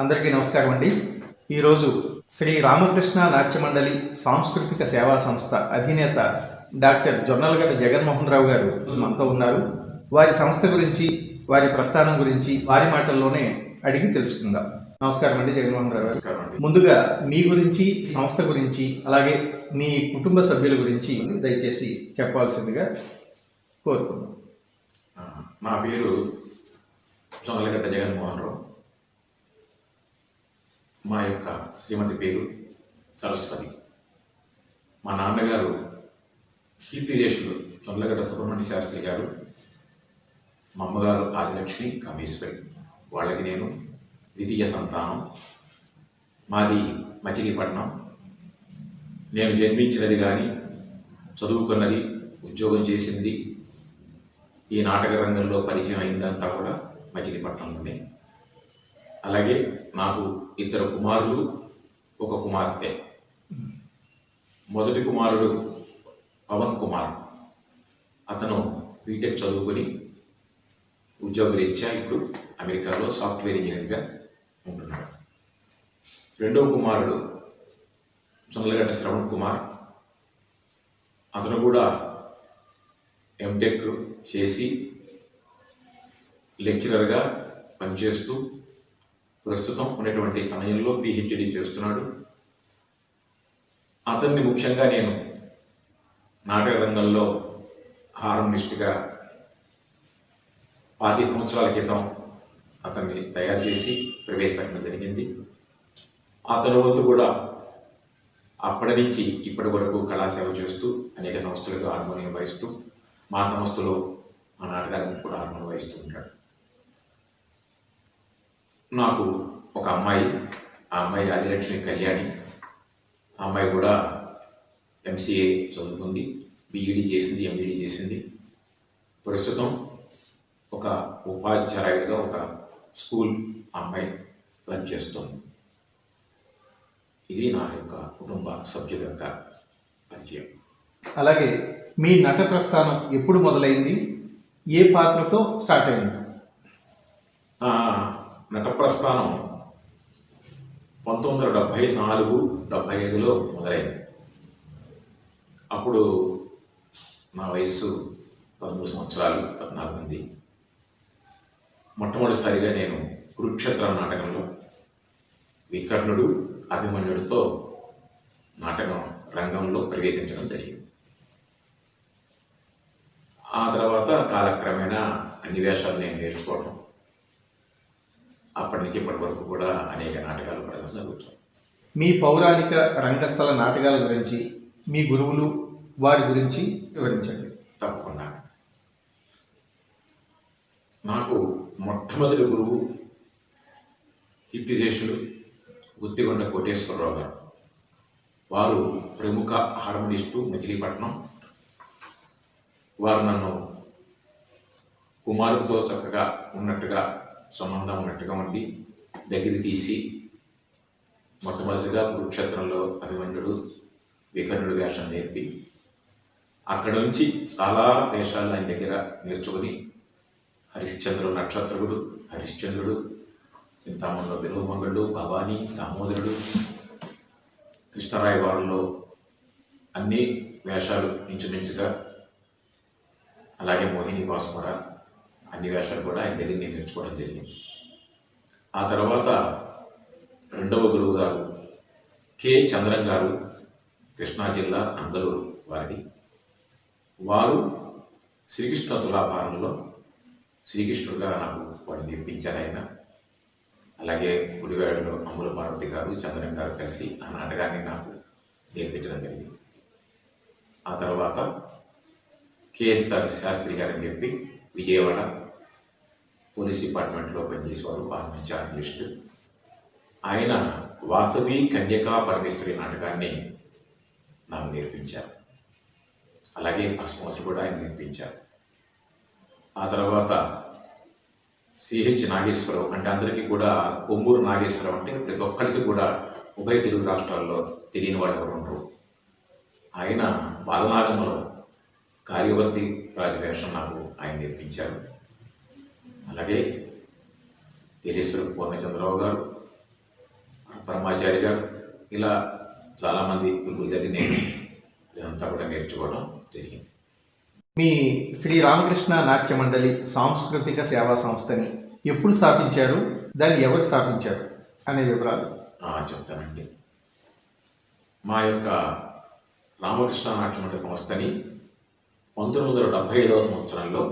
అందరికీ నమస్కారం అండి. ఈరోజు శ్రీ రామకృష్ణ నాట్య మండలి సాంస్కృతిక సేవా సంస్థ అధినేత డాక్టర్ జొన్నలగడ్డ జగన్మోహన్ రావు గారు మనతో ఉన్నారు. వారి సంస్థ గురించి, వారి ప్రస్థానం గురించి వారి మాటల్లోనే అడిగి తెలుసుకుందాం. నమస్కారం అండి జగన్మోహన్ రావు గారు. ముందుగా మీ గురించి, సంస్థ గురించి, అలాగే మీ కుటుంబ సభ్యుల గురించి దయచేసి చెప్పాల్సిందిగా కోరుకుందాం. నా పేరు జొన్నలగడ్డ జగన్మోహన్ రావు. మా యొక్క శ్రీమతి పేరు సరస్వతి. మా నాన్నగారు కీర్తిశేషులు జొన్నలగడ్డ సుబ్రహ్మణ్య శాస్త్రి గారు, మా అమ్మగారు ఆదిలక్ష్మి కామేశ్వరి. వాళ్ళకి నేను ద్వితీయ సంతానం. మాది మచిలీపట్నం. నేను జన్మించినది కానీ, చదువుకున్నది, ఉద్యోగం చేసింది, ఈ నాటక రంగంలో పరిచయం అయిందంతా కూడా మచిలీపట్నంలోనే. అలాగే నాకు 2 కుమారులు, 1 కుమార్తె. మొదటి కుమారుడు పవన్ కుమార్. అతను బీటెక్ చదువుకొని ఉద్యోగరీత్యా ఇప్పుడు అమెరికాలో సాఫ్ట్వేర్ ఇంజనీర్గా ఉంటున్నాడు. రెండవ కుమారుడు జొన్నలగడ్డ శ్రవణ్ కుమార్. అతను కూడా ఎంటెక్ చేసి లెక్చరర్గా పనిచేస్తూ ప్రస్తుతం ఉన్నటువంటి సమయంలో పిహెచ్డి చేస్తున్నాడు. అతన్ని ముఖ్యంగా నేను నాటక రంగంలో హార్మోనిస్ట్గా 25 సంవత్సరాల క్రితం అతన్ని తయారు చేసి ప్రవేశపెట్టడం జరిగింది. అతని వంతు కూడా అప్పటి నుంచి ఇప్పటి వరకు కళాసేవ చేస్తూ అనేక సంస్థలకు హార్మోనియం వాయిస్తూ, మా సంస్థలో మా నాటకాలకు కూడా హార్మోనియం వాయిస్తూ ఉంటాడు. నాకు ఒక అమ్మాయి, ఆ అమ్మాయి ఆదిలక్ష్మి కళ్యాణి. ఆ అమ్మాయి కూడా ఎంసీఏ చదువుకుంది, బీఈడీ చేసింది, ఎంఈడీ చేసింది. ప్రస్తుతం ఒక ఉపాధ్యాయుడిగా ఒక స్కూల్ అమ్మాయి రన్ చేస్తుంది. ఇది నా యొక్క కుటుంబ సభ్యుల యొక్క పరిచయం. అలాగే మీ నట ప్రస్థానం ఎప్పుడు మొదలైంది? ఏ పాత్రతో స్టార్ట్ అయింది? నట ప్రస్థానం 1974-75లో మొదలైంది. అప్పుడు నా వయస్సు 13 సంవత్సరాలు, 14 ఉంది. మొట్టమొదటిసారిగా నేను కురుక్షేత్ర నాటకంలో వికర్ణుడు, అభిమన్యుడితో నాటకం రంగంలో ప్రవేశించడం జరిగింది. ఆ తర్వాత కాలక్రమేణా అన్ని వేషాలు నేను నేర్చుకోవడం, అప్పటి నుంచి ఇప్పటి వరకు కూడా అనేక నాటకాలు ప్రదర్శన జరుగుతాయి. మీ పౌరాణిక రంగస్థల నాటకాల గురించి, మీ గురువులు, వారి గురించి వివరించండి. తప్పకుండా. నాకు మొట్టమొదటి గురువు కీర్తిశేషులు గుత్తిగొండ కోటేశ్వరరావు గారు. వారు ప్రముఖ హార్మోనిస్టు, మచిలీపట్నం. వారు నన్ను కుమారుడితో చక్కగా ఉన్నట్టుగా, సంబంధం ఉన్నట్టుగా ఉండి దగ్గర తీసి మొట్టమొదటిగా కురుక్షేత్రంలో అభిమన్యుడు, వికర్ణుడు వేషం నేర్పి, అక్కడ నుంచి చాలా వేషాలు ఆయన దగ్గర నేర్చుకుని హరిశ్చంద్రుడు, నక్షత్రుడు, హరిశ్చంద్రుడు, చింతామణిలో బిరువమంగళుడు, భవానీ, దామోదరుడు, కృష్ణరాయవాడలో అన్ని వేషాలు ఇంచుమించుగా, అలాగే మోహిని భాస్మర అన్ని వేషాలు కూడా ఆయన దగ్గర నేను నేర్చుకోవడం జరిగింది. ఆ తర్వాత రెండవ గురువు గారు కె చంద్రం గారు, కృష్ణా జిల్లా అంగలూరు వారిది. వారు శ్రీకృష్ణ తులాభారంలో శ్రీకృష్ణుడుగా నాకు వాడు నేర్పించారు ఆయన. అలాగే గుడివాడలో అమ్ముల పార్వతి గారు, చంద్రం గారు కలిసి ఆ నాటకాన్ని నాకు నేర్పించడం జరిగింది. ఆ తర్వాత కేఎస్ఆర్ శాస్త్రి గారని చెప్పి విజయవాడ పోలీస్ డిపార్ట్మెంట్లో పనిచేసేవారు, మంచి ఆర్టిస్టు. ఆయన వాసవి కన్యకా పరమేశ్వరి నాటకాన్ని నాకు నేర్పించారు. అలాగే భస్మాసులు కూడా ఆయన నేర్పించారు. ఆ తర్వాత సిహెచ్ నాగేశ్వరరావు, అంటే అందరికీ కూడా కొమ్మూరు నాగేశ్వరరావు అంటే ప్రతి ఒక్కరికి కూడా ఉభయ తెలుగు రాష్ట్రాల్లో తెలియని వాళ్ళు ఎవరు ఉండరు. ఆయన బాలనాగంలో కార్యవర్తి రాజవేషం నాకు ఆయన నేర్పించారు. అలాగే ఏలేశ్వర పూర్ణచంద్రరావు గారు, బ్రహ్మాచారి గారు, ఇలా చాలామంది గురువుల దగ్గర నేను ఇదంతా కూడా నేర్చుకోవడం జరిగింది. మీ శ్రీ రామకృష్ణ నాట్య మండలి సాంస్కృతిక సేవా సంస్థని ఎప్పుడు స్థాపించారు, దాన్ని ఎవరు స్థాపించారు అనే వివరాలు చెప్తానండి. మా యొక్క రామకృష్ణ నాట్య మండలి సంస్థని 1975వ సంవత్సరంలో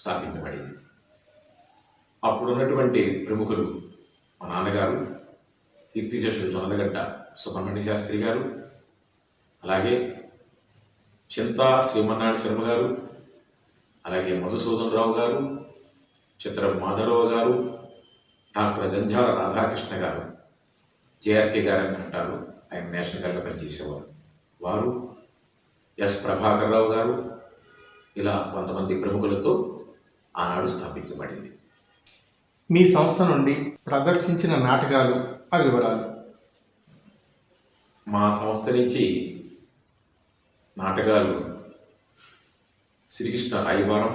స్థాపించబడింది. అప్పుడున్నటువంటి ప్రముఖులు మా నాన్నగారు, కీర్తిశేషులు జొన్నలగడ్డ సుబ్రహ్మణ్య శాస్త్రి గారు, అలాగే చింతా శ్రీమన్నారాయణ శర్మ గారు, అలాగే మధుసూదన్ రావు గారు, చిత్ర మాధవరావు గారు, డాక్టర్ జంఝాల రాధాకృష్ణ గారు, జేఆర్కే గారు అని అంటారు, ఆయన నేషనల్ గారిగా పనిచేసేవారు, వారు ఎస్ ప్రభాకర్ రావు గారు, ఇలా కొంతమంది ప్రముఖులతో ఆనాడు స్థాపించబడింది. మీ సంస్థ నుండి ప్రదర్శించిన నాటకాలు ఆ వివరాలు. మా సంస్థ నుంచి నాటకాలు శ్రీకృష్ణ రాయబారం,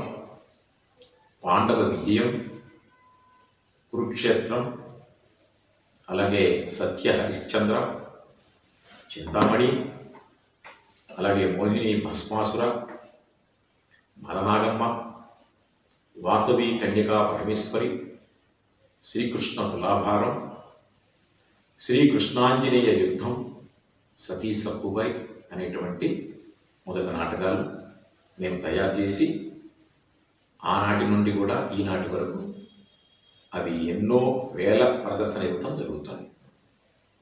పాండవ విజయం, కురుక్షేత్రం, అలాగే సత్య హరిశ్చంద్ర, చింతామణి, అలాగే మోహిని భస్మాసుర, మలనాగమ్మ, వాసవి కన్యకా పరమేశ్వరి, శ్రీకృష్ణ తులాభారం, శ్రీకృష్ణాంజనేయ యుద్ధం, సతీ సక్కుబాయ్ అనేటువంటి మొదటి నాటకాలు మేము తయారు చేసి ఆనాటి నుండి కూడా ఈనాటి వరకు అవి ఎన్నో వేల ప్రదర్శన ఇవ్వడం జరుగుతుంది.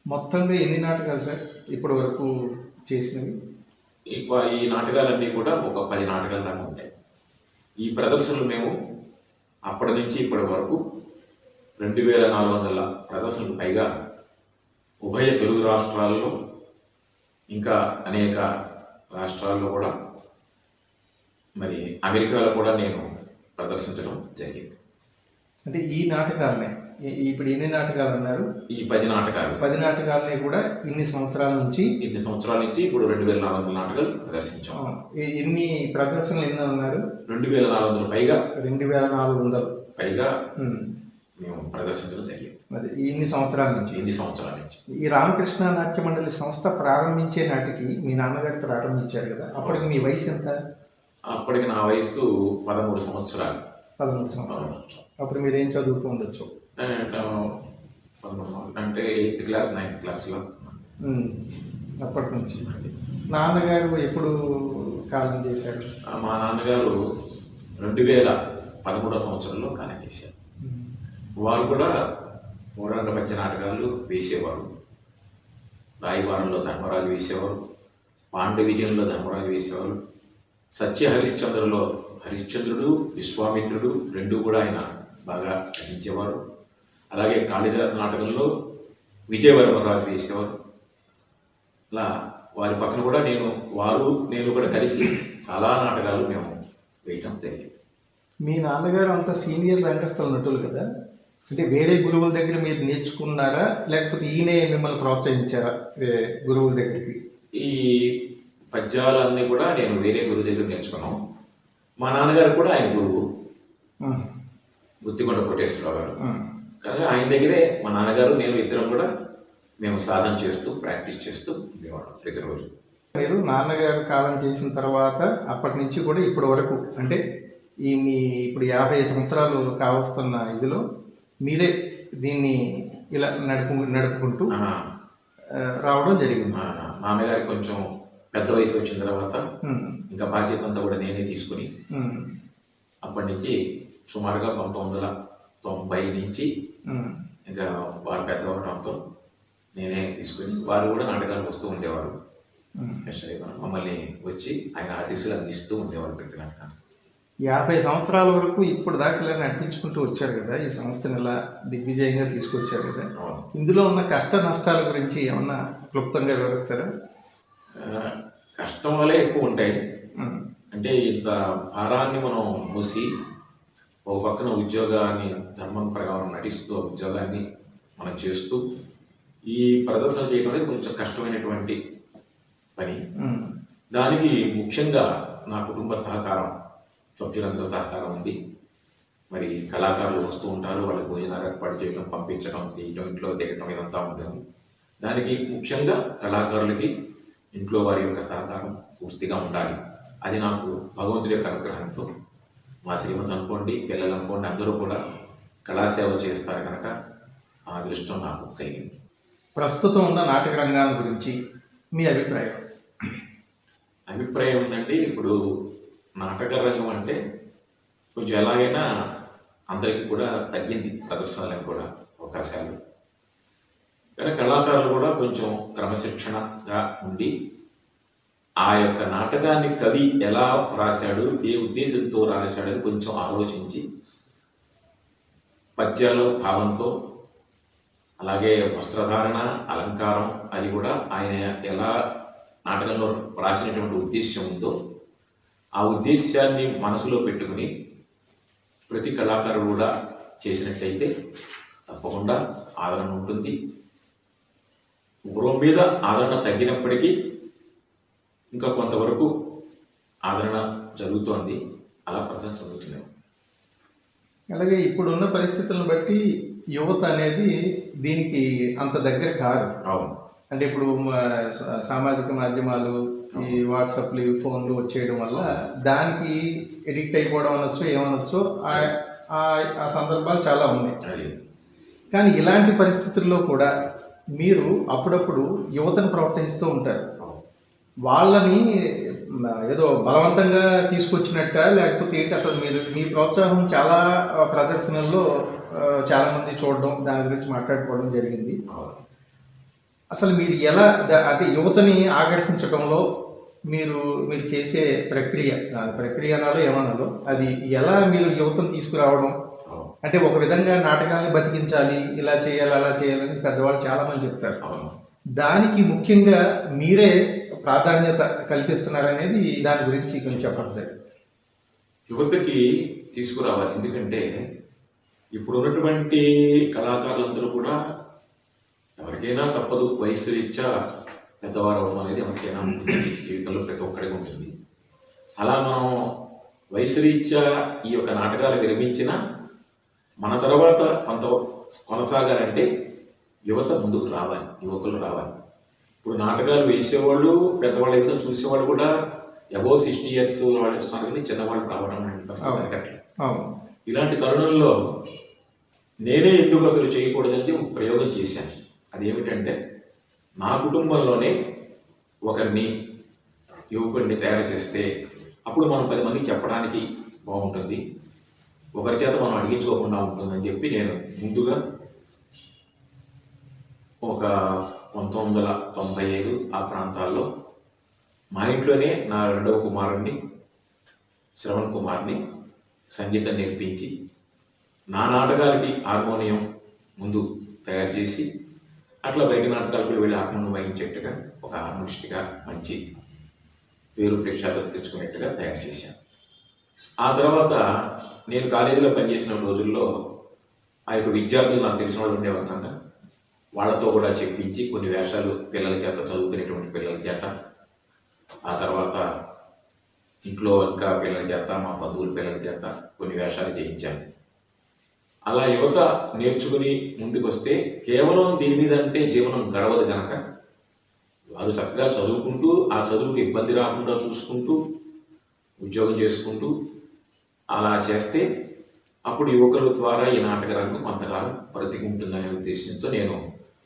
మొత్తంగా ఎన్ని నాటకాలు సార్ ఇప్పటి వరకు చేసినవి? ఈ నాటకాలన్నీ కూడా ఒక 10 నాటకాల దాకా ఉంటాయి. ఈ ప్రదర్శనలు మేము అప్పటి నుంచి ఇప్పటి వరకు 2400 ప్రదర్శనలు పైగా ఉభయ తెలుగు రాష్ట్రాల్లో ఇంకా అనేక రాష్ట్రాల్లో కూడా, మరి అమెరికాలో కూడా నేను ప్రదర్శించడం జరిగింది. అంటే ఈ నాటకాలనే ఇప్పుడు ఎన్ని నాటకాలు అన్నారు? ఈ 10 నాటకాలు. 10 నాటకాలని కూడా ఇన్ని సంవత్సరాల నుంచి ఇప్పుడు 2400 నాటకాలు ప్రదర్శించాం. ఎన్ని ప్రదర్శనలు ఎన్ని ఉన్నారు? 2400 పైగా. 2400 పైగా మేము ప్రదర్శించడం జరిగింది. మరి ఇన్ని సంవత్సరాల నుంచి. ఈ రామకృష్ణ నాట్య మండలి సంస్థ ప్రారంభించే నాటికి మీ నాన్నగారు ప్రారంభించారు కదా, అప్పటికి మీ వయసు ఎంత? అప్పటికి నా వయసు 13 సంవత్సరాలు. 13 సంవత్సరాలు. అప్పుడు మీరు ఏం చదువుతూ ఉండొచ్చు? అంటే 8th క్లాస్ 9th క్లాస్లో. అప్పటి నుంచి నాన్నగారు ఎప్పుడు కాలం చేశారు? మా నాన్నగారు 2013వ సంవత్సరంలో కాలం చేశారు. వారు కూడా మూడంగ పద్య నాటకాలు వేసేవారు. రాయబారంలో ధర్మరాజు వేసేవారు, పాండవ విజయంలో ధర్మరాజు వేసేవారు, సత్య హరిశ్చంద్రలో హరిశ్చంద్రుడు విశ్వామిత్రుడు రెండు కూడా ఆయన బాగా నటించేవారు. అలాగే కాళిదాస నాటకంలో విజయవర్మరాజు వేసేవారు. అలా వారి పక్కన కూడా నేను కూడా కలిసి చాలా నాటకాలు మేము వేయటం జరిగింది. మీ నాన్నగారు అంత సీనియర్ రంగస్థల నటులు కదా, అంటే వేరే గురువుల దగ్గర మీరు నేర్చుకున్నారా, లేకపోతే ఈయనే మిమ్మల్ని ప్రోత్సహించారా గురువుల దగ్గరికి? ఈ పద్యాలన్నీ కూడా నేను వేరే గురువు దగ్గర నేర్చుకున్నాను. మా నాన్నగారు కూడా ఆయన గురువు గుత్తికొండ కోటేశ్వరరావు గారు. కనుక ఆయన దగ్గరే మా నాన్నగారు నేను ఇద్దరం కూడా మేము సాధన చేస్తూ ప్రాక్టీస్ చేస్తూ ఉండేవాళ్ళం ప్రతిరోజు. మీరు నాన్నగారు కాలం చేసిన తర్వాత అప్పటి నుంచి కూడా ఇప్పటి వరకు, అంటే ఇప్పుడు 50 సంవత్సరాలు కావస్తున్న ఇదిలో మీరే దీన్ని ఇలా నడుపుకుంటూ రావడం జరిగింది. నాన్నగారికి కొంచెం పెద్ద వయసు వచ్చిన తర్వాత ఇంకా బాధ్యత అంతా కూడా నేనే తీసుకుని అప్పటి నుంచి సుమారుగా 1990 నుంచి ఇంకా వారు పెద్ద అవడంతో నేనే తీసుకుని వారు కూడా నాటకాలు వస్తూ ఉండేవారు. మమ్మల్ని వచ్చి ఆయన ఆశీస్సులు అందిస్తూ ఉండేవారు ప్రతి నాటకాన్ని. 50 సంవత్సరాల వరకు ఇప్పుడు దాకా ఇలా నడిపించుకుంటూ వచ్చారు కదా, ఈ సంస్థను ఇలా దిగ్విజయంగా తీసుకొచ్చారు కదా, ఇందులో ఉన్న కష్ట నష్టాల గురించి ఏమన్నా క్లుప్తంగా వివరిస్తారా? కష్టం వల్లే ఎక్కువ ఉంటాయి. అంటే ఇంత భారాన్ని మనం మూసి ఒక పక్కన ఉద్యోగాన్ని ధర్మం ప్రకారం నటిస్తూ ఉద్యోగాన్ని మనం చేస్తూ ఈ ప్రదర్శన చేయడం అనేది కొంచెం కష్టమైనటువంటి పని. దానికి ముఖ్యంగా నా కుటుంబ సహకారం, సభ్యులందరూ సహకారం ఉంది. మరి కళాకారులు వస్తూ ఉంటారు, వాళ్ళకి భోజనాలు ఏర్పాటు చేయడం, పంపించడం, తీయడం, ఇంట్లో దిగడం ఇదంతా ఉంటుంది. దానికి ముఖ్యంగా కళాకారులకి ఇంట్లో వారి యొక్క సహకారం పూర్తిగా ఉండాలి. అది నాకు భగవంతుడి యొక్క అనుగ్రహంతో మా శ్రీమతి అనుకోండి, పిల్లలు అనుకోండి, అందరూ కూడా కళాసేవ చేస్తారు కనుక ఆ అదృష్టం నాకు కలిగింది. ప్రస్తుతం ఉన్న నాటక రంగాన్ని గురించి మీ అభిప్రాయం? అభిప్రాయం ఉందండి, ఇప్పుడు నాటక రంగం అంటే కొంచెం ఎలాగైనా అందరికీ కూడా తగ్గింది, ప్రదర్శనలకు కూడా అవకాశాలు. కానీ కళాకారులు కూడా కొంచెం క్రమశిక్షణగా ఉండి ఆ యొక్క నాటకాన్ని కవి ఎలా రాశాడు, ఏ ఉద్దేశంతో రాశాడు అని కొంచెం ఆలోచించి పద్యాల భావంతో, అలాగే వస్త్రధారణ, అలంకారం, అది కూడా ఆయన ఎలా నాటకంలో రాసినటువంటి ఉద్దేశ్యం ఉందో ఆ ఉద్దేశాన్ని మనసులో పెట్టుకుని ప్రతి కళాకారుడు కూడా చేసినట్లయితే తప్పకుండా ఆదరణ ఉంటుంది. పూర్వం మీద ఆదరణ తగ్గినప్పటికీ ఇంకా కొంతవరకు ఆదరణ జరుగుతోంది, అలా ప్రశంస జరుగుతున్నాయి. అలాగే ఇప్పుడున్న పరిస్థితులను బట్టి యువత అనేది దీనికి అంత దగ్గర కాదు. అవును. అంటే ఇప్పుడు సామాజిక మాధ్యమాలు, ఈ వాట్సాప్లు, ఫోన్లు వచ్చేయడం వల్ల దానికి ఎడిక్ట్ అయిపోవడం అనొచ్చు, ఏమనొచ్చు, ఆ సందర్భాలు చాలా ఉన్నాయి. కానీ ఇలాంటి పరిస్థితుల్లో కూడా మీరు అప్పుడప్పుడు యువతను ప్రోత్సహిస్తూ ఉంటారు. వాళ్ళని ఏదో బలవంతంగా తీసుకొచ్చినట్ట లేకపోతే ఏంటి, అసలు మీరు మీ ప్రోత్సాహం చాలా ప్రదర్శనల్లో చాలామంది చూడడం, దాని గురించి మాట్లాడుకోవడం జరిగింది. అసలు మీరు ఎలా అంటే యువతని ఆకర్షించడంలో మీరు చేసే ప్రక్రియ అనాలో ఏమనాలో, అది ఎలా మీరు యువతను తీసుకురావడం? అంటే ఒక విధంగా నాటకాన్ని బతికించాలి, ఇలా చేయాలి, అలా చేయాలని పెద్దవాళ్ళు చాలామంది చెప్తారు. దానికి ముఖ్యంగా మీరే ప్రాధాన్యత కల్పిస్తున్నారనేది దాని గురించి కొంచెం చెప్పండి సార్. యువతకి తీసుకురావాలి, ఎందుకంటే ఇప్పుడు ఉన్నటువంటి కళాకారులందరూ కూడా ఎవరికైనా తప్పదు, వయసు రీత్యా పెద్దవారు అవడం అనేది ఎవరికైనా ఉంటుంది, జీవితంలో ప్రతి ఒక్కరికి ఉంటుంది. అలా మనం వయసు రీత్యా ఈ యొక్క నాటకాలు విరమించినా మన తర్వాత కొంత కొనసాగాలంటే యువత ముందుకు రావాలి, యువకులు రావాలి. ఇప్పుడు నాటకాలు వేసేవాళ్ళు, పెద్దవాళ్ళు ఏదో చూసేవాళ్ళు కూడా అబౌవ్ 60 years వాళ్ళు వస్తున్నారు, కానీ చిన్నవాళ్ళు రావడం జరగట్లేదు. ఇలాంటి తరుణంలో నేనే ఎందుకు అసలు చేయకూడదంటే ఒక ప్రయోగం చేశాను. అదేమిటంటే నా కుటుంబంలోనే ఒకరిని, యువకుడిని తయారు చేస్తే అప్పుడు మనం 10 మందికి చెప్పడానికి బాగుంటుంది, ఒకరి చేత మనం అడిగించుకోకుండా ఉంటుందని చెప్పి నేను ముందుగా ఒక 1995 ఆ ప్రాంతాల్లో మా ఇంట్లోనే నా 2వ కుమారుణ్ణి శ్రవణ్ కుమార్ని సంగీతం నేర్పించి నా నాటకాలకి హార్మోనియం ముందు తయారు చేసి అట్లా బయట నాటకాలకు వెళ్ళి హార్మోనియం వాయించేట్టుగా ఒక హార్మోనిస్ట్గా మంచి పేరు ప్రఖ్యాతత తెచ్చుకునేట్టుగా తయారు చేశాను. ఆ తర్వాత నేను కాలేజీలో పనిచేసిన రోజుల్లో ఆ యొక్క విద్యార్థులు నాకు తెలిసిన వాళ్ళు ఉండేవారు కనుక వాళ్ళతో కూడా చెప్పించి కొన్ని వేషాలు పిల్లల చేత, చదువుకునేటువంటి పిల్లల చేత, ఆ తర్వాత ఇంట్లో ఇంకా పిల్లల చేత, మా బంధువుల పిల్లల చేత కొన్ని వేషాలు చేయించాను. అలా యువత నేర్చుకుని ముందుకు వస్తే కేవలం దీని మీద అంటే జీవనం గడవదు కనుక వారు చక్కగా చదువుకుంటూ ఆ చదువుకి ఇబ్బంది రాకుండా చూసుకుంటూ ఉద్యోగం చేసుకుంటూ అలా చేస్తే అప్పుడు యువకుల ద్వారా ఈ నాటక రంగం కొంతకాలం బ్రతికుంటుందనే ఉద్దేశంతో నేను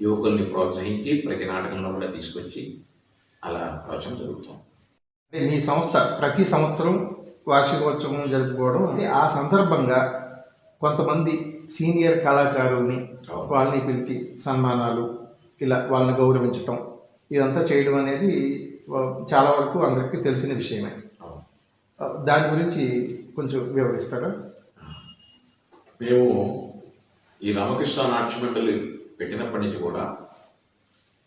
యువకుల్ని ప్రోత్సహించి ప్రతి నాటకంలో కూడా తీసుకొచ్చి అలా ప్రోత్సాహం జరుగుతాం. మీ సంస్థ ప్రతి సంవత్సరం వార్షికోత్సవం జరుపుకోవడం, ఆ సందర్భంగా కొంతమంది సీనియర్ కళాకారుల్ని వాళ్ళని పిలిచి సన్మానాలు, ఇలా వాళ్ళని గౌరవించటం, ఇదంతా చేయడం అనేది చాలా వరకు అందరికీ తెలిసిన విషయమే. దాని గురించి కొంచెం వివరిస్తారా? మేము ఈ రామకృష్ణ నాట్య మండలి పెట్టినప్పటి నుంచి కూడా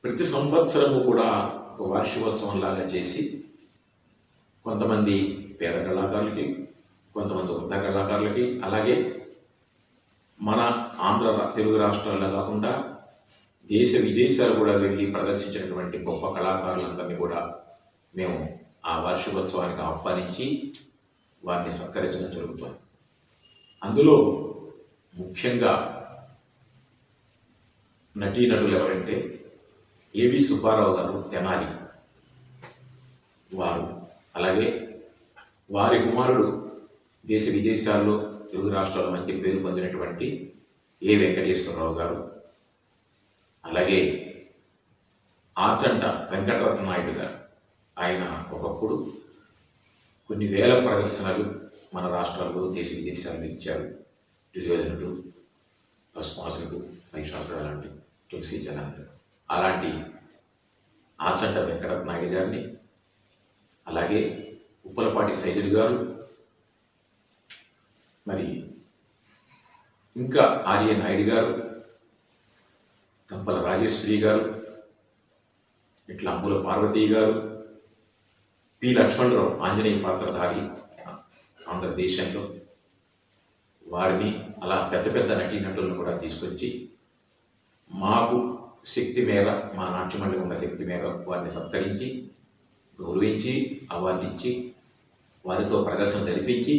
ప్రతి సంవత్సరము కూడా ఒక వార్షికోత్సవం లాగా చేసి కొంతమంది పేద కళాకారులకి, కొంతమంది వృద్ధ కళాకారులకి, అలాగే మన తెలుగు రాష్ట్రాల్లో కాకుండా దేశ విదేశాలు కూడా వెళ్ళి ప్రదర్శించినటువంటి గొప్ప కళాకారులందరినీ కూడా మేము ఆ వార్షికోత్సవానికి ఆహ్వానించి వారిని సత్కరించడం జరుగుతుంది. అందులో ముఖ్యంగా నటీనటులు ఎవరంటే ఏవి సుబ్బారావు గారు తెనాలి వారు, అలాగే వారి కుమారుడు దేశ విదేశాల్లో తెలుగు రాష్ట్రాల మధ్య పేరు పొందినటువంటి ఏ వెంకటేశ్వరరావు గారు, అలాగే ఆచంట వెంకటరత్న నాయుడు గారు. ఆయన ఒకప్పుడు కొన్ని వేల ప్రదర్శనలు మన రాష్ట్రాల్లో దేశ విదేశాల్లో ఇచ్చారు. దుర్యోధనుడు, భస్మాసురుడు, మహిషాసురుడు అలాంటి తులసి జనార్దనుడు అలాంటి ఆచంట వెంకటరత్న నాయుడు గారిని, అలాగే ఉప్పలపాటి సైదులు గారు, మరి ఇంకా ఆర్య నాయుడు గారు, కంపల రాజేశ్వరి గారు, ఇట్లా అంబుల పార్వతీ గారు, పి లక్ష్మణరావు ఆంజనేయ పాత్రధారి ఆంధ్రదేశంలో, వారిని అలా పెద్ద పెద్ద నటీనటులను కూడా తీసుకొచ్చి మాకు శక్తి మేర, మా నాట్యమండలి ఉన్న శక్తి మేర వారిని సత్కరించి గౌరవించి అవార్డు ఇచ్చి వారితో ప్రదర్శన జరిపించి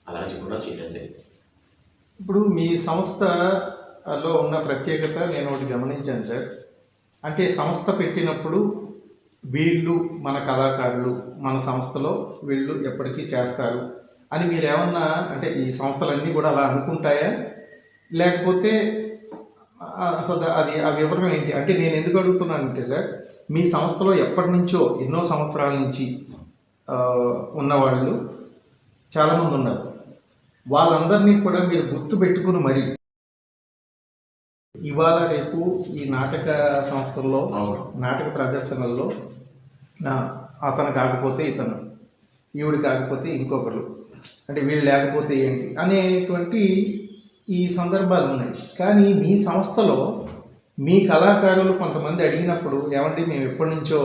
అలాంటి కూడా చేయడం జరిగింది. ఇప్పుడు మీ సంస్థలో ఉన్న ప్రత్యేకత నేను ఒకటి గమనించాను సార్. అంటే సంస్థ పెట్టినప్పుడు వీళ్ళు మన కళాకారులు మన సంస్థలో వీళ్ళు ఎప్పటికీ చేస్తారు అని మీరు ఏమన్నా, అంటే ఈ సంస్థలన్నీ కూడా అలా అనుకుంటాయా, లేకపోతే అసలు అది ఆ వివరం ఏంటి? అంటే నేను ఎందుకు అడుగుతున్నానంటే సార్, మీ సంస్థలో ఎప్పటి నుంచో ఎన్నో సంవత్సరాల నుంచి ఉన్నవాళ్ళు చాలామంది ఉన్నారు. వాళ్ళందరినీ కూడా మీరు గుర్తు పెట్టుకుని మరి ఇవాళ రేపు ఈ నాటక సంస్థల్లో, నాటక ప్రదర్శనల్లో అతను కాకపోతే ఇతను, ఈవిడ కాకపోతే ఇంకొకరు, అంటే వీళ్ళు లేకపోతే ఏంటి అనేటువంటి ఈ సందర్భాలు ఉన్నాయి. కానీ మీ సంస్థలో మీ కళాకారులు కొంతమంది అడిగినప్పుడు, ఏమండి మేము ఎప్పటి నుంచో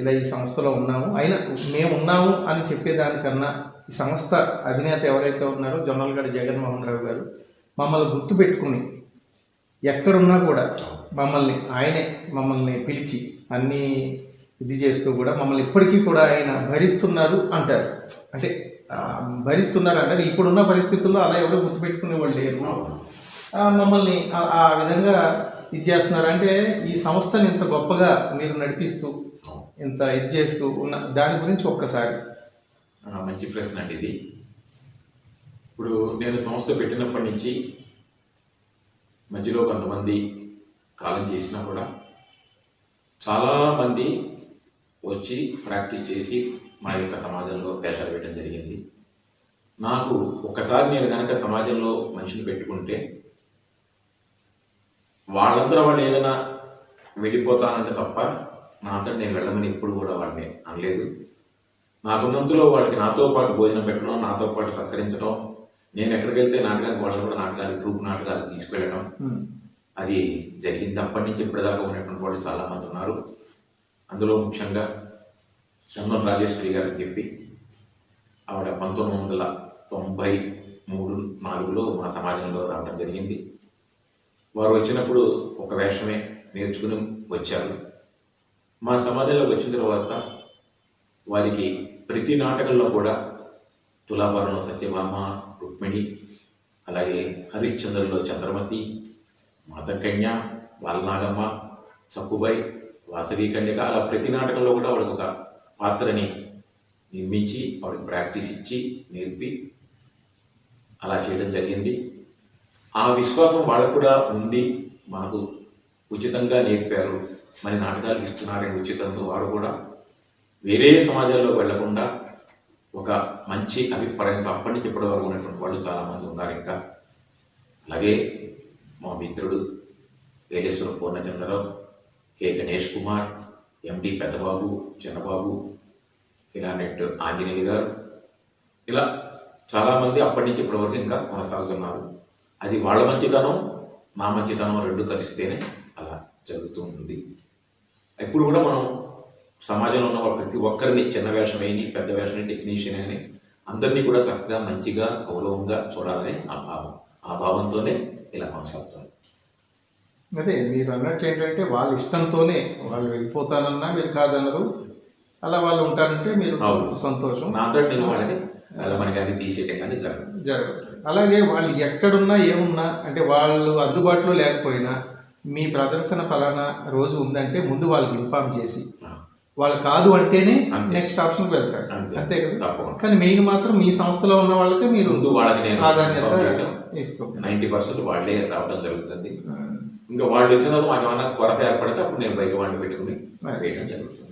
ఇలా ఈ సంస్థలో ఉన్నాము, అయినా మేము ఉన్నాము అని చెప్పేదానికన్నా ఈ సంస్థ అధినేత ఎవరైతే ఉన్నారో జొన్నలగడ్డ జగన్మోహన్ రావు గారు మమ్మల్ని గుర్తుపెట్టుకుని ఎక్కడున్నా కూడా ఆయనే మమ్మల్ని పిలిచి అన్నీ ఇది చేస్తూ కూడా మమ్మల్ని ఇప్పటికీ కూడా ఆయన భరిస్తున్నారు అంటారు. అంటే భరిస్తున్నారు అంటారు. ఇప్పుడున్న పరిస్థితుల్లో అలా ఎవరో గుర్తుపెట్టుకునే వాళ్ళు లేరు. మమ్మల్ని ఆ విధంగా ఇది చేస్తున్నారు. అంటే ఈ సంస్థని ఇంత గొప్పగా మీరు నడిపిస్తూ ఇంత ఇది చేస్తూ ఉన్న దాని గురించి ఒక్కసారి. మంచి ప్రశ్న అండి ఇది. ఇప్పుడు నేను సంస్థ పెట్టినప్పటి నుంచి మధ్యలో కొంతమంది కాలం చేసినా కూడా చాలామంది వచ్చి ప్రాక్టీస్ చేసి మా యొక్క సమాజంలో వేషాలు పెట్టడం జరిగింది. నాకు ఒక్కసారి నేను కనుక సమాజంలో మనిషిని పెట్టుకుంటే వాళ్ళంతా వాళ్ళు ఏదైనా వెళ్ళిపోతానంటే తప్ప నా అంతా నేను వెళ్ళమని ఎప్పుడు కూడా వాళ్ళని అనలేదు. నాకున్నంతలో వాళ్ళకి నాతో పాటు భోజనం పెట్టడం, నాతో పాటు సత్కరించడం, నేను ఎక్కడికి వెళ్తే నాటకానికి వాళ్ళని కూడా నాటకాలు, గ్రూప్ నాటకాలు తీసుకెళ్ళడం అది జరిగింది. అప్పటి నుంచి ఇప్పటిదాకా ఉన్నటువంటి వాళ్ళు చాలామంది ఉన్నారు. అందులో ముఖ్యంగా చందన్ రాజేశ్వరి గారు అని చెప్పి ఆవిడ 1993-4లో మా సమాజంలో రావడం జరిగింది. వారు వచ్చినప్పుడు ఒక వేషమే నేర్చుకుని వచ్చారు. మా సమాజంలోకి వచ్చిన తర్వాత వారికి ప్రతి నాటకంలో కూడా తులాభారంలో సత్యభామ, రుక్మిణి, అలాగే హరిశ్చంద్రలో చంద్రమతి, మాతకన్య, బాలనాగమ్మ, సక్కుబాయి, వాసవి కన్యక, అలా ప్రతి నాటకంలో కూడా వాడికి ఒక పాత్రని నిర్మించి వాడికి ప్రాక్టీస్ ఇచ్చి నేర్పి అలా చేయడం జరిగింది. ఆ విశ్వాసం వాళ్ళకు కూడా ఉంది. మనకు ఉచితంగా నేర్పారు, మరి నాటకాలు ఇస్తున్నారని ఉచితంతో వారు కూడా వేరే సమాజాల్లో వెళ్లకుండా ఒక మంచి అభిప్రాయంతో అప్పటి నుంచి ఇప్పటి వరకు ఉన్నటువంటి వాళ్ళు చాలామంది ఉన్నారు. ఇంకా అలాగే మా మిత్రుడు వేలేశ్వర పూర్ణచంద్రరావు, కె గణేష్ కుమార్, ఎండి పెద్దబాబు, చిన్నబాబు, ఇలానెట్ ఆంజనేయులు గారు, ఇలా చాలామంది అప్పటి నుంచి ఇప్పటి వరకు ఇంకా కొనసాగుతున్నారు. అది వాళ్ళ మంచితనం, నా మంచితనం రెండు కలిస్తేనే అలా జరుగుతూ ఉంటుంది. ఎప్పుడు కూడా మనం సమాజంలో ఉన్న వాళ్ళు ప్రతి ఒక్కరిని చిన్న వేషమేని, పెద్ద వేషమేని, టెక్నీషియన్ అని అందరినీ కూడా చక్కగా మంచిగా గౌరవంగా చూడాలని ఆ భావం. ఆ భావంతోనే ఇలా కొనసాగుతారు. అదే మీరు అన్నట్టు ఏంటంటే వాళ్ళ ఇష్టంతోనే వాళ్ళు వెళ్ళిపోతానన్నా మీరు కాదన్నారు, అలా వాళ్ళు ఉంటారంటే మీరు సంతోషం. నాతో నేను వాళ్ళని వెళ్ళమని కానీ తీసేయటం కానీ జరగదు. అలాగే వాళ్ళు ఎక్కడున్నా ఏమున్నా, అంటే వాళ్ళు అందుబాటులో లేకపోయినా మీ ప్రదర్శన ఫలానా రోజు ఉందంటే ముందు వాళ్ళకి ఇన్ఫార్మ్ చేసి ఆ, వాళ్ళు కాదు అంటేనే అంతే. నెక్స్ట్ ఆప్షన్కి వెళ్తారు. అంతే. అంతే కదా. తప్పకుండా. కానీ మెయిన్ మాత్రం మీ సంస్థలో ఉన్న వాళ్ళకే మీరు ముందు వాళ్ళకి నేను ప్రాధాన్యత inform చేయడం, ఇస్తున్నారు. 90% వాళ్ళే రావడం జరుగుతుంది. ఇంకా వాళ్ళు వచ్చిన తర్వాత మాకు ఏమైనా కొరత ఏర్పడితే అప్పుడు నేను బయట వాళ్ళని పెట్టుకుని వేయడం జరుగుతుంది.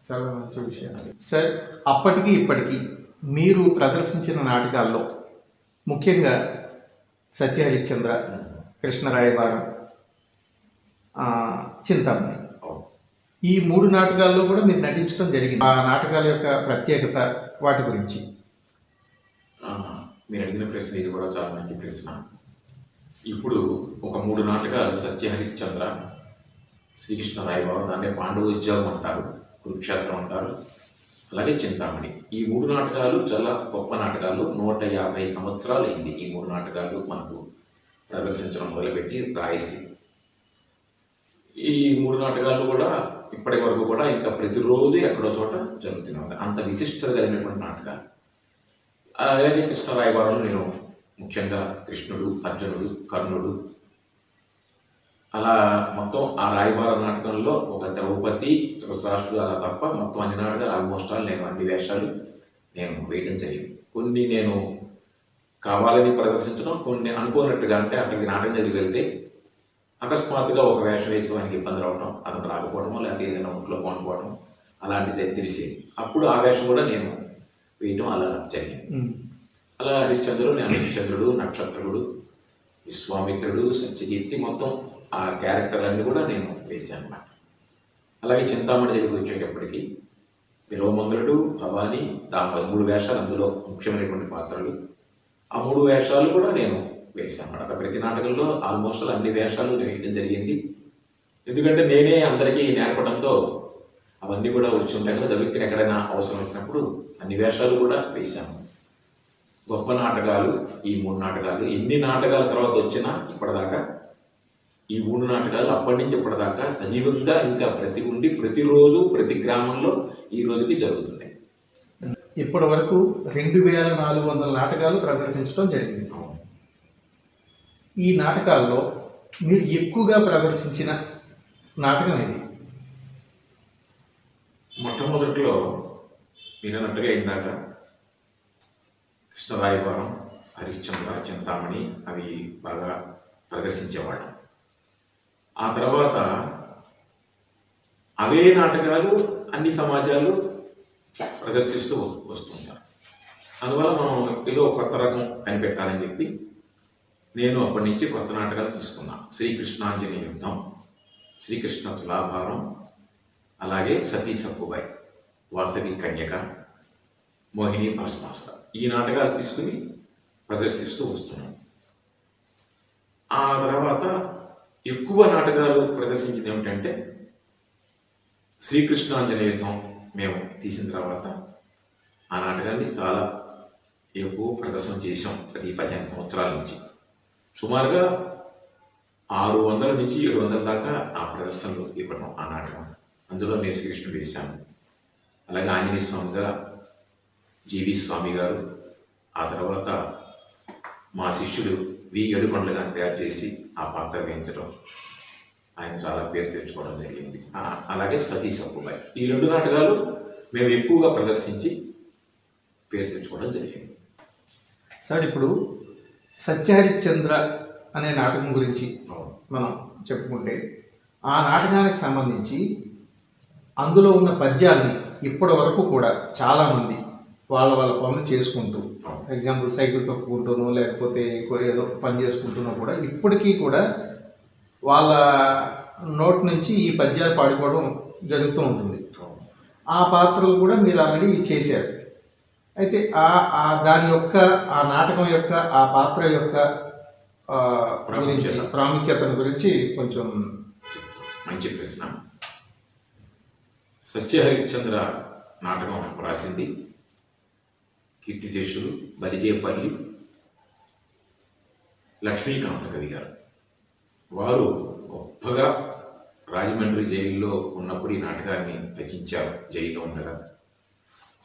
చాలా మంచి విషయం సార్. అప్పటికి ఇప్పటికీ మీరు ప్రదర్శించిన నాటకాల్లో ముఖ్యంగా సత్యహరిశ్చంద్ర, కృష్ణరాయబారం, చింతామణి, అవును. ఈ 3 నాటకాల్లో కూడా మీరు నటించడం జరిగింది. ఆ నాటకాల యొక్క ప్రత్యేకత వాటి గురించి. ఆ, మీరు అడిగిన ప్రశ్న ఇది కూడా చాలా మంచి ప్రశ్న. ఇప్పుడు ఒక 3 నాటకాలు సత్యహరిశ్చంద్ర, శ్రీకృష్ణ రాయబారం, దాన్నే పాండవోద్యోగం అంటారు, కురుక్షేత్రం అంటారు, అలాగే చింతామణి. ఈ 3 నాటకాలు చాలా గొప్ప నాటకాలు. 150 సంవత్సరాలు అయింది ఈ 3 నాటకాలు మనకు ప్రదర్శించడం మొదలుపెట్టి రాయసి. ఈ 3 నాటకాలు కూడా ఇప్పటి వరకు కూడా ఇంకా ప్రతిరోజు ఎక్కడో చోట జరుగుతూనే ఉంది. అంత విశిష్టత కలిగినటువంటి నాటకాలు. అలాగే కృష్ణ రాయబారంలో నేను ముఖ్యంగా కృష్ణుడు, అర్జునుడు, కర్ణుడు, అలా మొత్తం ఆ రాయబార నాటకంలో ఒక ద్రౌపది, ధృతరాష్ట్రుడు అలా తప్ప మొత్తం అన్ని నాటకాలు ఆల్మోస్ట్ ఆల్ నేను అన్ని వేషాలు నేను వేయడం జరిగింది. కొన్ని నేను కావాలని ప్రదర్శించడం, కొన్ని అనుకోనట్టుగా, అంటే అక్కడికి నాటకం దగ్గరికి వెళ్తే అకస్మాత్తుగా ఒక వేషం వేసి వానికి ఇబ్బంది రావడం, అతను రాకపోవడమో లేకపోతే ఏదైనా ఒంట్లో పోనుకోవడం అలాంటిది తెలిసేది. అప్పుడు ఆ వేషం కూడా నేను వేయటం అలా జరిగింది. అలా హరిశ్చంద్రుడు, నేను హరిశ్చంద్రుడు, నక్షత్రుడు, విశ్వామిత్రుడు, సత్యకీర్తి, మొత్తం ఆ క్యారెక్టర్లన్నీ కూడా నేను వేశాను అన్నమాట. అలాగే చింతామణి దగ్గరికి వచ్చేటప్పటికి విలోమంగళుడు, భవాని, 3 వేషాలు అందులో ముఖ్యమైనటువంటి పాత్రలు. ఆ 3 వేషాలు కూడా నేను వేశాను అన్నమాట. ప్రతి నాటకంలో ఆల్మోస్ట్ అన్ని వేషాలు నేను వేయడం జరిగింది. ఎందుకంటే నేనే అందరికీ నేర్పడంతో అవన్నీ కూడా వచ్చి ఉంటాయి కదా. దళితులు ఎక్కడైనా అవసరం వచ్చినప్పుడు అన్ని వేషాలు కూడా వేశాను. గొప్ప నాటకాలు ఈ 3 నాటకాలు. ఎన్ని నాటకాల తర్వాత వచ్చినా ఇప్పటిదాకా ఈ 3 నాటకాలు అప్పటి నుంచి ఇప్పటిదాకా సజీవంగా ఇంకా ప్రతిరోజు ప్రతి గ్రామంలో ఈ రోజుకి జరుగుతుంది. ఇప్పటి వరకు 2400 నాటకాలు ప్రదర్శించడం జరిగింది. ఈ నాటకాల్లో మీరు ఎక్కువగా ప్రదర్శించిన నాటకం ఇది? మొట్టమొదట్లో మీరు అన్నట్టుగా ఇందాక కృష్ణరాయబారం, హరిశ్చంద్ర, చింతామణి అవి బాగా ప్రదర్శించేవాళ్ళం. ఆ తర్వాత అవే నాటకాలు అన్ని సమాజాలు ప్రదర్శిస్తూ వస్తుంటారు. అందువల్ల మనం ఏదో కొత్త రకం కనిపెట్టాలని చెప్పి నేను అప్పటి నుంచి కొత్త నాటకాలు తీసుకున్నాను. శ్రీకృష్ణాంజనేయ యుద్ధం, శ్రీకృష్ణ తులాభారం, అలాగే సతీ సక్కుబాయి, వాసవి కన్యక, మోహిని భస్మాసుర, ఈ నాటకాలు తీసుకుని ప్రదర్శిస్తూ వస్తున్నాం. ఆ తర్వాత ఎక్కువ నాటకాలు ప్రదర్శించింది ఏమిటంటే శ్రీకృష్ణాంజనేయ యుద్ధం మేము తీసిన తర్వాత ఆ నాటకాన్ని చాలా ఎక్కువ ప్రదర్శన చేసాం. 10-15 సంవత్సరాల నుంచి సుమారుగా 600 నుంచి 700 దాకా ఆ ప్రదర్శనలు ఇవ్వడం ఆ నాటకం. అందులో నేను శ్రీకృష్ణుడు వేశాను. అలాగే ఆంజనేయ స్వామిగా జీవి స్వామి గారు, ఆ తర్వాత మా శిష్యుడు వి ఏడుకొండల గారిని తయారు చేసి ఆ పాత్ర వేయించడం, ఆయన చాలా పేరు తెచ్చుకోవడం జరిగింది. అలాగే సతీ సక్కుబాయి, ఈ 2 నాటకాలు మేము ఎక్కువగా ప్రదర్శించి పేరు తెచ్చుకోవడం జరిగింది. సార్, ఇప్పుడు సత్యహరిశ్చంద్ర అనే నాటకం గురించి మనం చెప్పుకుంటే, ఆ నాటకానికి సంబంధించి అందులో ఉన్న పద్యాల్ని ఇప్పటి వరకు కూడా చాలామంది వాళ్ళ పనులు చేసుకుంటూ, ఎగ్జాంపుల్ సైకిల్ తొక్కుకుంటూనో లేకపోతే ఏదో పని చేసుకుంటూనో కూడా ఇప్పటికీ కూడా వాళ్ళ నోట్ నుంచి ఈ పద్యాలు పాడుకోవడం జరుగుతూ ఉంటుంది. ఆ పాత్రలు కూడా మీరు ఆల్రెడీ చేశారు. అయితే దాని యొక్క ఆ నాటకం యొక్క ఆ పాత్ర యొక్క ప్రాముఖ్యతను గురించి కొంచెం. మంచి ప్రశ్న. సత్యహరిశ్చంద్ర నాటకం రాసింది కీర్తిశేషులు బలిజేపల్లి లక్ష్మీకాంత కవి గారు. వారు గొప్పగా రాజమండ్రి జైల్లో ఉన్నప్పుడు ఈ నాటకాన్ని రచించారు. జైల్లో ఉండగా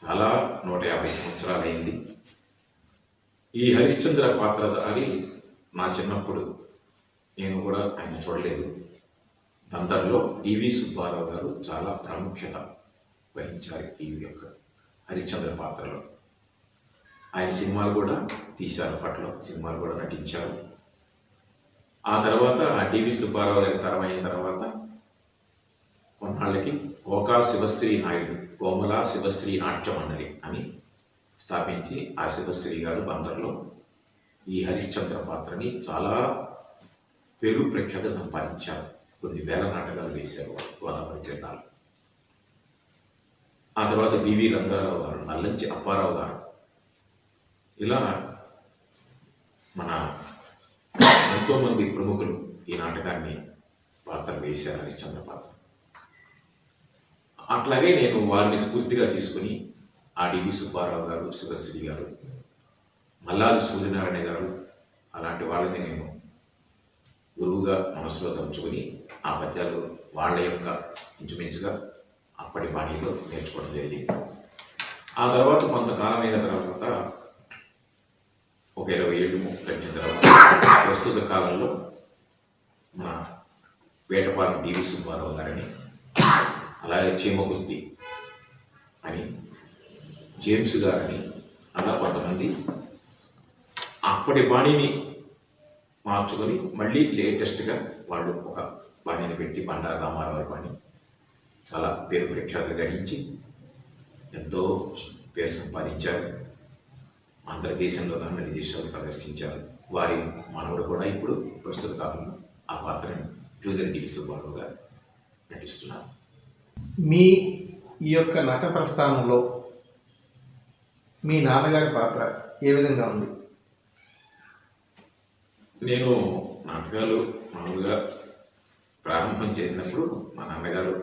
చాలా 150 సంవత్సరాలు అయింది. ఈ హరిశ్చంద్ర పాత్రధారి నా చిన్నప్పుడు నేను కూడా ఆయన చూడలేదు. బందర్లో డివి సుబ్బారావు గారు చాలా ప్రాముఖ్యత వహించారు ఈ యొక్క హరిశ్చంద్ర పాత్రలో. ఆయన సినిమాలు కూడా తీశారు, అప్పట్లో సినిమాలు కూడా నటించారు. ఆ తర్వాత డివి సుబ్బారావు గారి తరం అయిన తర్వాత కొన్నాళ్ళకి కోకా శివశ్రీ నాయుడు కోమల శివశ్రీ నాట్య మండలి అని స్థాపించి ఆ శివశ్రీ గారు బందర్లో ఈ హరిశ్చంద్ర పాత్రని చాలా పేరు ప్రఖ్యాత సంపాదించారు. కొన్ని వేల నాటకాలు వేశారు గోదావరి జిల్లాలో. ఆ తర్వాత బివి రంగారావు గారు, నల్లంచి అప్పారావు గారు, ఇలా మన ఎంతోమంది ప్రముఖులు ఈ నాటకాన్ని పాత్ర వేశారు, హరిశ్చంద్ర పాత్ర. అట్లాగే నేను వారిని స్ఫూర్తిగా తీసుకుని ఆ డివి సుబ్బారావు గారు, శివశ్రీ గారు, మల్లాది సూర్యనారాయణ గారు అలాంటి వాళ్ళని నేను గురువుగా మనసులో తలుచుకుని ఆ పద్యాలు వాళ్ళ యొక్క ఇంచుమించుగా అప్పటి బాణీలో నేర్చుకోవడం జరిగింది. ఆ తర్వాత కొంతకాలం అయిన తర్వాత ఒక 20 ఏళ్ళు గడిచిన తర్వాత ప్రస్తుత కాలంలో మన వేటపాలెం డివి సుబ్బారావు గారని, అలాగే చీమకుర్తి అని, జేమ్స్ గారని, అలా కొంతమంది అప్పటి బాణీని మార్చుకొని మళ్ళీ లేటెస్ట్గా వాళ్ళు ఒక బాణీని పెట్టి బండారు రామారావు బాణి చాలా పేరు ప్రఖ్యాతులు గడించి ఎంతో పేరు సంపాదించారు. అంతర్దేశంలో కానీ అన్ని దేశాలు ప్రదర్శించారు. వారి మనవుడు కూడా ఇప్పుడు ప్రస్తుత కాలంలో ఆ పాత్రని జూనియర్ డివి సుబ్బారావు గారు నటిస్తున్నారు. మీ ఈ యొక్క నట ప్రస్థానంలో మీ నాన్నగారి పాత్ర ఏ విధంగా ఉంది? నేను నాటకాలు మామూలుగా ప్రారంభం చేసినప్పుడు మా నాన్నగారు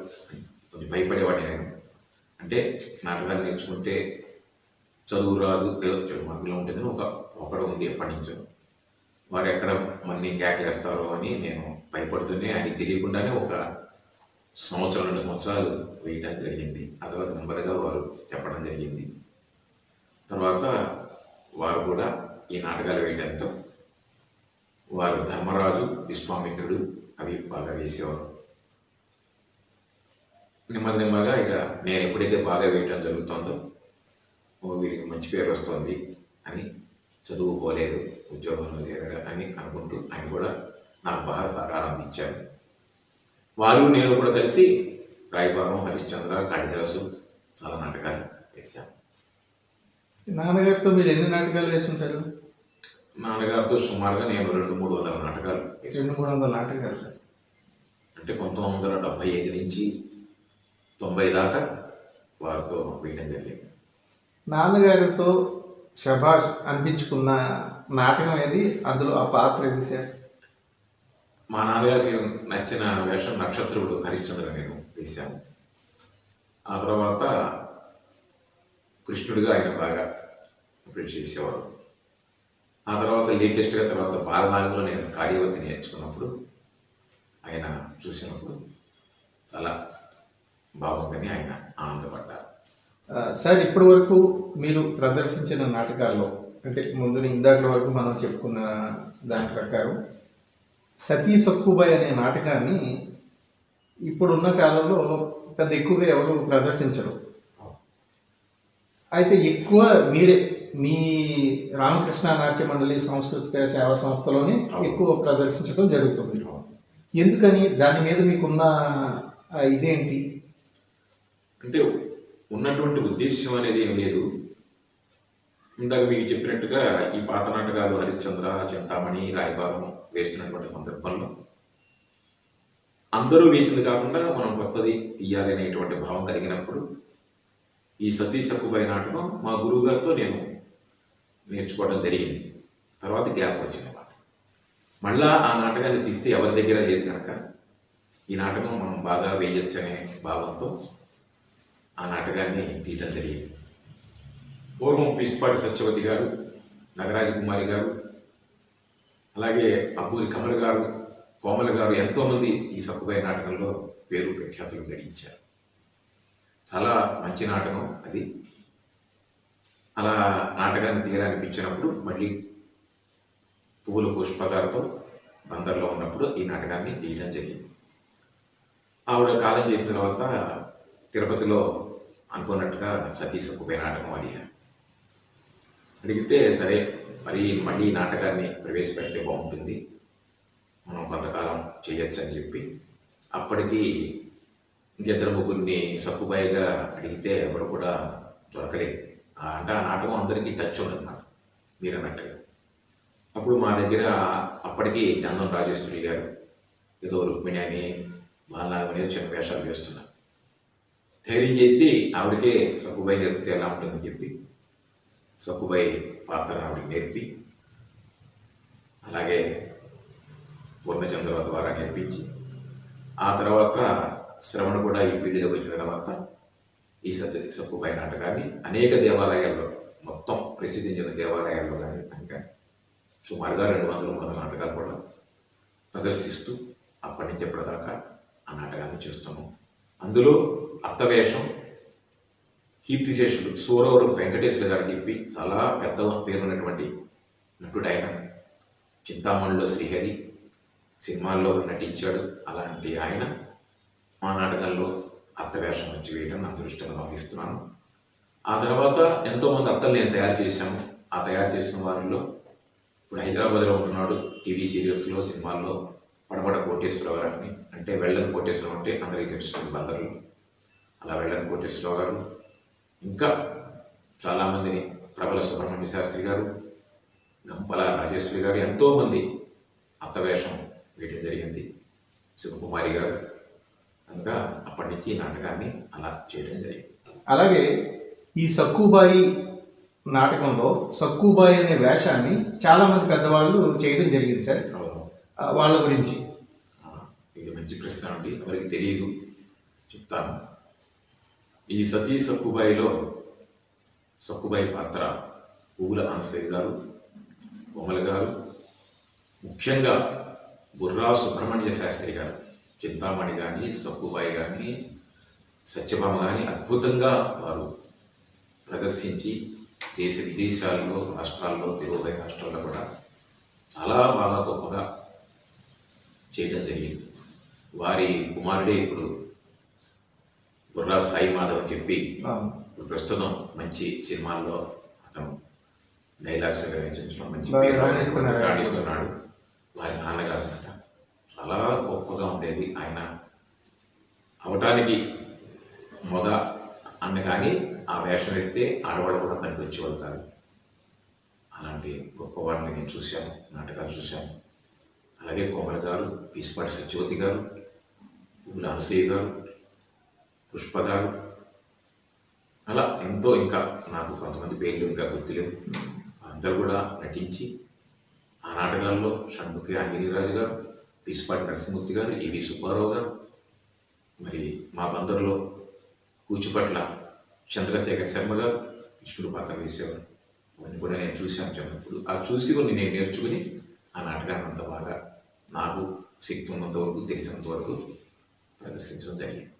కొంచెం భయపడేవాడిని. నేను అంటే నాటకాలు నేర్చుకుంటే చదువు రాదు, ఏదో మగ్గులో ఉంటుందని ఒకడు ఉంది ఎప్పటి నుంచో. వారు ఎక్కడ మళ్ళీ కేకలేస్తారో అని నేను భయపడుతూనే ఆయనకి తెలియకుండానే ఒక 1-2 సంవత్సరాలు వేయడం జరిగింది. ఆ తర్వాత నెమ్మదిగా వారు చెప్పడం జరిగింది. తర్వాత వారు కూడా ఈ నాటకాలు వేయడంతో వారు ధర్మరాజు, విశ్వామిత్రుడు అవి బాగా వేసేవారు. నెమ్మదిగా ఇక నేను ఎప్పుడైతే బాగా వేయటం జరుగుతుందో వీరికి మంచి పేరు వస్తుంది అని, చదువుకోలేదు, ఉద్యోగంలో లేరు అని అనుకుంటూ ఆయన కూడా నాకు బాగా సహకారం అందించారు. వారు నేను కూడా కలిసి రాయబారం, హరిశ్చంద్ర, కాళిదాసు చాలా నాటకాలు వేశాను. నాన్నగారితో మీరు ఎన్ని నాటకాలు వేసుంటారు? నాన్నగారితో సుమారుగా నేను 200-300 నాటకాలు వేసాను. 200-300 నాటకాలు సార్. అంటే 1975 నుంచి 90 దాకా వారితో వేయడం జరిగింది. నాన్నగారితో శభాష్ అనిపించుకున్న నాటకం ఏది? అందులో ఆ పాత్ర ఏది సార్? మా నాన్నగారికి నచ్చిన వేషం నక్షత్రుడు హరిశ్చంద్ర నేను వేశాను. ఆ తర్వాత కృష్ణుడిగా ఆయన బాగా అప్రిషియేట్ చేసేవారు. ఆ తర్వాత లేటెస్ట్గా తర్వాత బాలనాగంలో నేను కార్యవర్తి నేర్చుకున్నప్పుడు ఆయన చూసినప్పుడు చాలా బాగుందని ఆయన ఆనందపడ్డారు. సార్, ఇప్పటి వరకు మీరు ప్రదర్శించిన నాటకాల్లో, అంటే ముందు ఇందాక వరకు మనం చెప్పుకున్న దాని ప్రకారం సతీ సక్కుబాయ్ అనే నాటకాన్ని ఇప్పుడున్న కాలంలో పెద్ద ఎక్కువగా ఎవరు ప్రదర్శించరు. అయితే ఎక్కువ మీరే మీ రామకృష్ణ నాట్య మండలి సాంస్కృతిక సేవా సంస్థలోనే ఎక్కువ ప్రదర్శించడం జరుగుతుంది. ఎందుకని? దాని మీద మీకున్న ఇదేంటి? అంటే ఉన్నటువంటి ఉద్దేశ్యం అనేది ఏం లేదు. ఇందాక మీకు చెప్పినట్టుగా ఈ పాత నాటకాలు హరిశ్చంద్ర, చింతామణి, రాయబారం వేస్తున్నటువంటి సందర్భంలో అందరూ వేసింది కాకుండా మనం కొత్తది తీయాలి అనేటువంటి భావం కలిగినప్పుడు ఈ సతీ సక్కుబాయి నాటకం మా గురువు గారితో నేను నేర్చుకోవడం జరిగింది. తర్వాత గ్యాప్ వచ్చిందన్నమాట. మళ్ళా ఆ నాటకాన్ని తీస్తే ఎవరి దగ్గర లేదు కనుక ఈ నాటకం మనం బాగా వేయొచ్చు అనే భావంతో ఆ నాటకాన్ని తీయటం జరిగింది. పూర్వం పిస్పాటి సత్యవతి గారు, నగరాజకుమారి గారు, అలాగే అబ్బూరి కమల్ గారు, కోమల గారు ఎంతోమంది ఈ సక్కుబాయి నాటకంలో పేరు ప్రఖ్యాతులు గడించారు. చాలా మంచి నాటకం అది. అలా నాటకాన్ని తీయాలనిపించినప్పుడు మళ్ళీ పువ్వుల పుష్ప గారితో బందర్లో ఉన్నప్పుడు ఈ నాటకాన్ని తీయడం జరిగింది. ఆవిడ కాలం చేసిన తర్వాత తిరుపతిలో అనుకున్నట్టుగా సతీ సక్కుబాయి నాటకం అడిగితే సరే మరి మళ్ళీ ఈ నాటకాన్ని ప్రవేశపెడితే బాగుంటుంది, మనం కొంతకాలం చేయొచ్చు అని చెప్పి అప్పటికి ఇంకిద్దరు ముగ్గురిని సక్కుబాయిగా అడిగితే ఎవరు కూడా దొరకలేదు. అంటే ఆ నాటకం అందరికీ టచ్ ఉండదన్నమాట మీరు అన్నట్టుగా. అప్పుడు మా దగ్గర అప్పటికి గంధం రాజేశ్వరి గారు ఏదో రుక్మిణి అని బాలనాగమని చిన్న వేషాలు వేస్తున్నారు. ధైర్యం చేసి ఆవిడకే సక్కుబాయి నేర్పితే ఎలా ఉంటుందని చెప్పి సక్కుబాయి పాత్రను ఆవిడకి నేర్పి, అలాగే పూర్ణచంద్ర ద్వారా నేర్పించి, ఆ తర్వాత శ్రవణ కూడా ఈ ఫీల్డ్లోకి వచ్చిన తర్వాత ఈ సక్కుబాయి నాటకాన్ని అనేక దేవాలయాల్లో, మొత్తం ప్రసిద్ధి చెందిన దేవాలయాల్లో కానీ ఇంకా సుమారుగా 200-300 నాటకాలు కూడా ప్రదర్శిస్తూ అప్పటి నుంచి ఎప్పటిదాకా ఆ నాటకాన్ని చేస్తున్నాం. అందులో అత్తవేషం కీర్తిశేషుడు సూరవరం వెంకటేశ్వర గారు చెప్పి చాలా పెద్ద పేరున్నటువంటి నటుడు ఆయన. చింతామణిలో శ్రీహరి సినిమాల్లో నటించాడు. అలాంటి ఆయన మా నాటకంలో అత్తవేషం వచ్చి వేయడం నా అదృష్టంగా భావిస్తున్నాను. ఆ తర్వాత ఎంతోమంది అత్తలు నేను తయారు చేశాను. ఆ తయారు చేసిన వారిలో ఇప్పుడు హైదరాబాద్లో ఉంటున్నాడు. టీవీ సీరియల్స్లో, సినిమాల్లో పడమట కోటేశ్వరరావు గారిని, అంటే వెళ్ళని కోటేశ్వరరావు అంటే అందరికీ తెలుస్తుంది బందర్లు, అలా వెళ్ళని కోటేశ్వరరావు గారు, ఇంకా చాలామందిని ప్రబల సుబ్రహ్మణ్య శాస్త్రి గారు, గంపల రాజేశ్వరి గారు, ఎంతోమంది అత్తవేషం వేయడం జరిగింది. శివకుమారి గారు. కనుక అప్పటి నుంచి ఈ నాటకాన్ని అలా చేయడం జరిగింది. అలాగే ఈ సక్కుబాయి నాటకంలో సక్కుబాయి అనే వేషాన్ని చాలా మంది పెద్దవాళ్ళు చేయడం జరిగింది సార్. వాళ్ళ గురించి ఇది మంచి ప్రశ్న అండి, ఎవరికి తెలియదు, చెప్తాను. ఈ సతీ సక్కుబాయిలో సక్కుబాయి పాత్ర పువ్వుల అనసయ్య గారు, కోమల గారు, ముఖ్యంగా బుర్రా సుబ్రహ్మణ్య శాస్త్రి గారు, చింతామణి కానీ, సక్కుబాయి కానీ, సత్యభామ కానీ అద్భుతంగా వారు ప్రదర్శించి దేశ విదేశాల్లో, రాష్ట్రాల్లో, తెలుగు రాష్ట్రాల్లో కూడా చాలా బాగా గొప్పగా చేయడం జరిగింది. వారి కుమారుడే ఇప్పుడు బుర్రా సాయి మాధవ్ అని చెప్పి ప్రస్తుతం మంచి సినిమాల్లో అతను డైలాగ్స్ రచించడం మంచి పేరు రాణిస్తున్నాడు. వారి నాన్నగారు అన్నమాట. చాలా గొప్పగా ఉండేది ఆయన అవటానికి మొద అన్న, కానీ ఆ వేషం వేస్తే ఆడవాళ్ళు కూడా పనికి వచ్చేవాళ్ళు కాదు. అలాంటి గొప్పవాడిని నేను చూశాను, నాటకాలు చూశాను. అలాగే కోమల గారు, పీసుపాటి సత్యవతి గారు, పువ్వుల అనసయ్య గారు, పుష్ప గారు, అలా ఎంతో ఇంకా నాకు కొంతమంది పేర్లు ఇంకా గుర్తులేవు. అందరూ కూడా నటించి ఆ నాటకాల్లో షణ్ముఖి ఆంజనేయరాజు గారు, పీసుపాటి నరసింహమూర్తి గారు, ఏవి సుబ్బారావు గారు, మరి మా బందరులో కూచిపట్ల చంద్రశేఖర్ శర్మ గారు కృష్ణుడు పాత్ర వేసేవారు. అవన్నీ కూడా నేను చూశాను చిన్నప్పుడు. ఆ చూసి కొన్ని నేను నేర్చుకుని ఆ నాటకాన్ని అంత బాగా నాకు శక్తి ఉన్నంత వరకు, తెలిసినంత వరకు ప్రదర్శించడం జరిగింది.